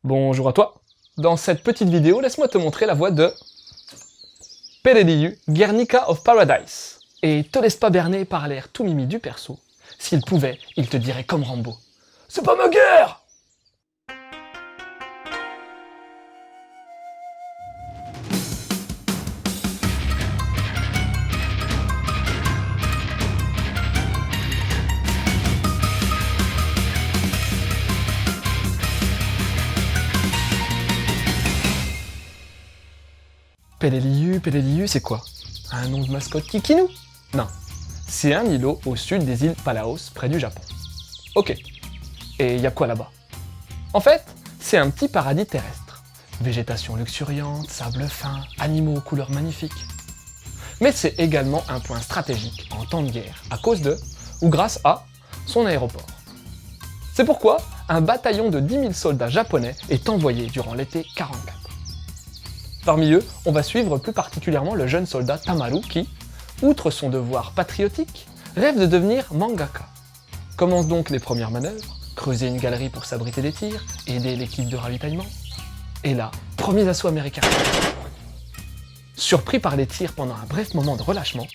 Bonjour à toi. Dans cette petite vidéo, laisse-moi te montrer la voix de Pereliu, Guernica of Paradise. Et te laisse pas berner par l'air tout mimi du perso. S'il pouvait, il te dirait comme Rambo. C'est pas ma guerre! Pereliu, c'est quoi? Un nom de mascotte Kikinou? Non, c'est un îlot au sud des îles Palaos, près du Japon. Ok, et y a quoi là-bas? En fait, c'est un petit paradis terrestre. Végétation luxuriante, sable fin, animaux aux couleurs magnifiques. Mais c'est également un point stratégique en temps de guerre, à cause de, ou grâce à, son aéroport. C'est pourquoi un bataillon de 10 000 soldats japonais est envoyé durant l'été 44. Parmi eux, on va suivre plus particulièrement le jeune soldat Tamaru qui, outre son devoir patriotique, rêve de devenir mangaka. Commencent donc les premières manœuvres, creuser une galerie pour s'abriter des tirs, aider l'équipe de ravitaillement. Et là, premier assaut américain. Surpris par les tirs pendant un bref moment de relâchement,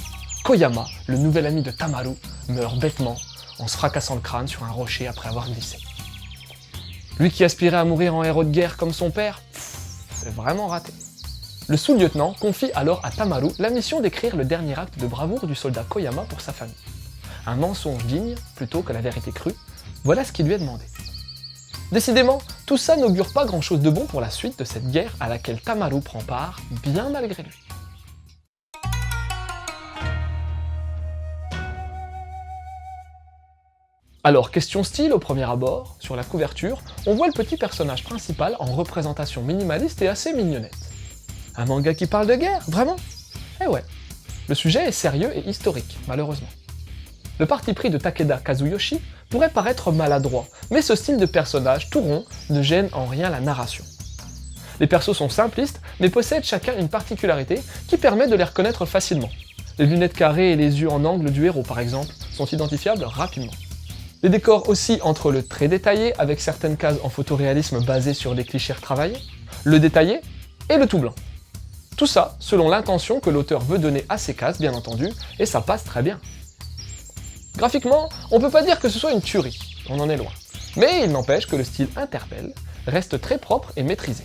Koyama, le nouvel ami de Tamaru, meurt bêtement en se fracassant le crâne sur un rocher après avoir glissé. Lui qui aspirait à mourir en héros de guerre comme son père, c'est vraiment raté. Le sous-lieutenant confie alors à Tamaru la mission d'écrire le dernier acte de bravoure du soldat Koyama pour sa famille. Un mensonge digne plutôt que la vérité crue, voilà ce qui lui est demandé. Décidément, tout ça n'augure pas grand-chose de bon pour la suite de cette guerre à laquelle Tamaru prend part, bien malgré lui. Alors, question style au premier abord, sur la couverture, on voit le petit personnage principal en représentation minimaliste et assez mignonnette. Un manga qui parle de guerre, vraiment? Eh ouais, le sujet est sérieux et historique, malheureusement. Le parti pris de Takeda Kazuyoshi pourrait paraître maladroit, mais ce style de personnage tout rond ne gêne en rien la narration. Les persos sont simplistes, mais possèdent chacun une particularité qui permet de les reconnaître facilement. Les lunettes carrées et les yeux en angle du héros, par exemple, sont identifiables rapidement. Les décors aussi entre le très détaillé, avec certaines cases en photoréalisme basées sur des clichés retravaillés, le détaillé et le tout blanc. Tout ça selon l'intention que l'auteur veut donner à ses cases, bien entendu, et ça passe très bien. Graphiquement, on peut pas dire que ce soit une tuerie, on en est loin. Mais il n'empêche que le style interpelle, reste très propre et maîtrisé.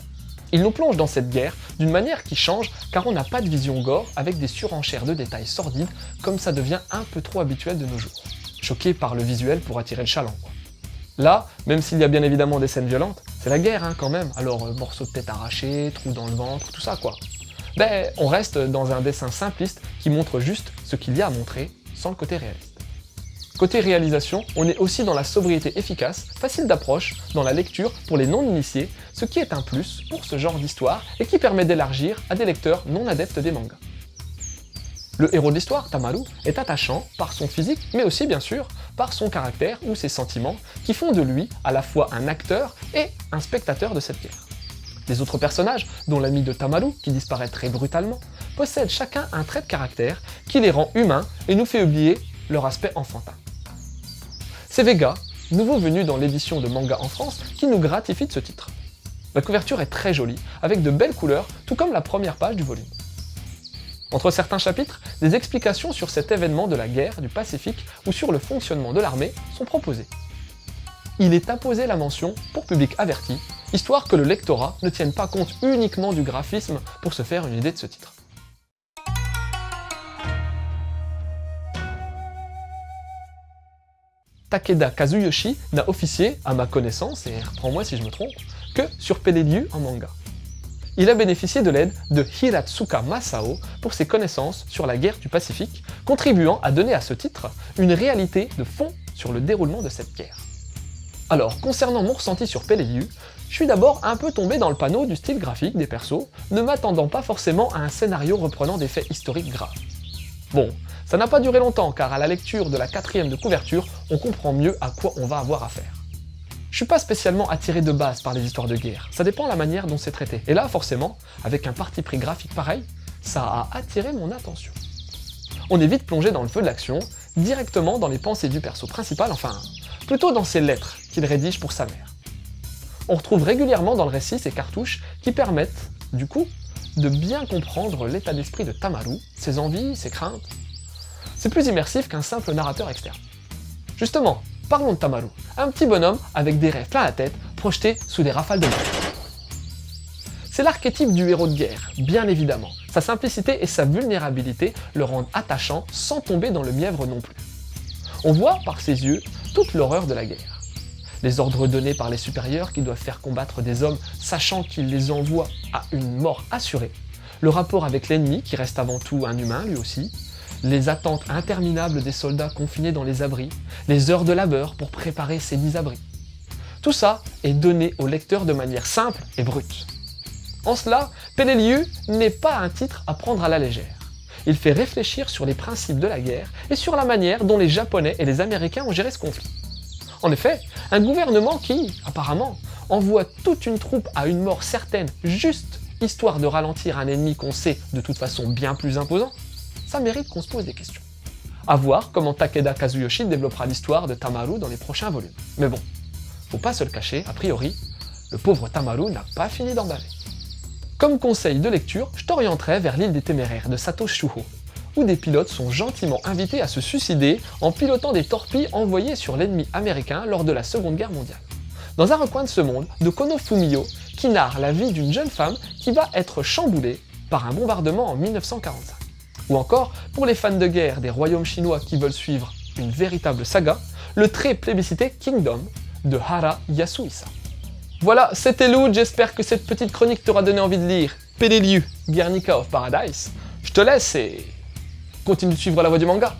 Il nous plonge dans cette guerre d'une manière qui change, car on n'a pas de vision gore avec des surenchères de détails sordides, comme ça devient un peu trop habituel de nos jours. Choqué par le visuel pour attirer le chaland, quoi. Là, même s'il y a bien évidemment des scènes violentes, c'est la guerre quand même, alors morceaux de tête arrachés, trous dans le ventre, tout ça quoi. Ben, on reste dans un dessin simpliste qui montre juste ce qu'il y a à montrer, sans le côté réaliste. Côté réalisation, on est aussi dans la sobriété efficace, facile d'approche, dans la lecture pour les non-initiés, ce qui est un plus pour ce genre d'histoire et qui permet d'élargir à des lecteurs non adeptes des mangas. Le héros de l'histoire, Tamaru, est attachant par son physique, mais aussi bien sûr par son caractère ou ses sentiments, qui font de lui à la fois un acteur et un spectateur de cette guerre. Les autres personnages, dont l'ami de Tamaru, qui disparaît très brutalement, possèdent chacun un trait de caractère qui les rend humains et nous fait oublier leur aspect enfantin. C'est Vega, nouveau venu dans l'édition de manga en France, qui nous gratifie de ce titre. La couverture est très jolie, avec de belles couleurs, tout comme la première page du volume. Entre certains chapitres, des explications sur cet événement de la guerre du Pacifique ou sur le fonctionnement de l'armée sont proposées. Il est imposé la mention pour public averti, histoire que le lectorat ne tienne pas compte uniquement du graphisme pour se faire une idée de ce titre. Takeda Kazuyoshi n'a officié, à ma connaissance, et reprends-moi si je me trompe, que sur Pereliu en manga. Il a bénéficié de l'aide de Hiratsuka Masao pour ses connaissances sur la guerre du Pacifique, contribuant à donner à ce titre une réalité de fond sur le déroulement de cette guerre. Alors, concernant mon ressenti sur Pereliu, je suis d'abord un peu tombé dans le panneau du style graphique des persos, ne m'attendant pas forcément à un scénario reprenant des faits historiques graves. Bon, ça n'a pas duré longtemps, car à la lecture de la 4e de couverture, on comprend mieux à quoi on va avoir affaire. Je suis pas spécialement attiré de base par les histoires de guerre, ça dépend de la manière dont c'est traité. Et là, forcément, avec un parti pris graphique pareil, ça a attiré mon attention. On est vite plongé dans le feu de l'action, directement dans les pensées du perso principal, enfin, plutôt dans ses lettres qu'il rédige pour sa mère. On retrouve régulièrement dans le récit ces cartouches qui permettent, du coup, de bien comprendre l'état d'esprit de Tamaru, ses envies, ses craintes. C'est plus immersif qu'un simple narrateur externe. Justement, parlons de Tamaru, un petit bonhomme avec des rêves plein la tête, projetés sous des rafales de balles. C'est l'archétype du héros de guerre, bien évidemment. Sa simplicité et sa vulnérabilité le rendent attachant sans tomber dans le mièvre non plus. On voit, par ses yeux, toute l'horreur de la guerre. Les ordres donnés par les supérieurs qui doivent faire combattre des hommes sachant qu'ils les envoient à une mort assurée, le rapport avec l'ennemi qui reste avant tout un humain lui aussi, les attentes interminables des soldats confinés dans les abris, les heures de labeur pour préparer ces 10 abris. Tout ça est donné au lecteur de manière simple et brute. En cela, Peleliu n'est pas un titre à prendre à la légère. Il fait réfléchir sur les principes de la guerre et sur la manière dont les Japonais et les Américains ont géré ce conflit. En effet, un gouvernement qui, apparemment, envoie toute une troupe à une mort certaine juste histoire de ralentir un ennemi qu'on sait de toute façon bien plus imposant, ça mérite qu'on se pose des questions. À voir comment Takeda Kazuyoshi développera l'histoire de Tamaru dans les prochains volumes. Mais bon, faut pas se le cacher, a priori, le pauvre Tamaru n'a pas fini d'emballer. Comme conseil de lecture, je t'orienterai vers l'île des Téméraires de Sato Shuho, où des pilotes sont gentiment invités à se suicider en pilotant des torpilles envoyées sur l'ennemi américain lors de la Seconde Guerre mondiale. Dans un recoin de ce monde, de Kono Fumio, qui narre la vie d'une jeune femme qui va être chamboulée par un bombardement en 1945. Ou encore, pour les fans de guerre des royaumes chinois qui veulent suivre une véritable saga, le très plébiscité Kingdom de Hara Yasuhisa. Voilà, c'était Lou, j'espère que cette petite chronique t'aura donné envie de lire Peleliu, Guernica of Paradise. Je te laisse et continue de suivre la voie du manga.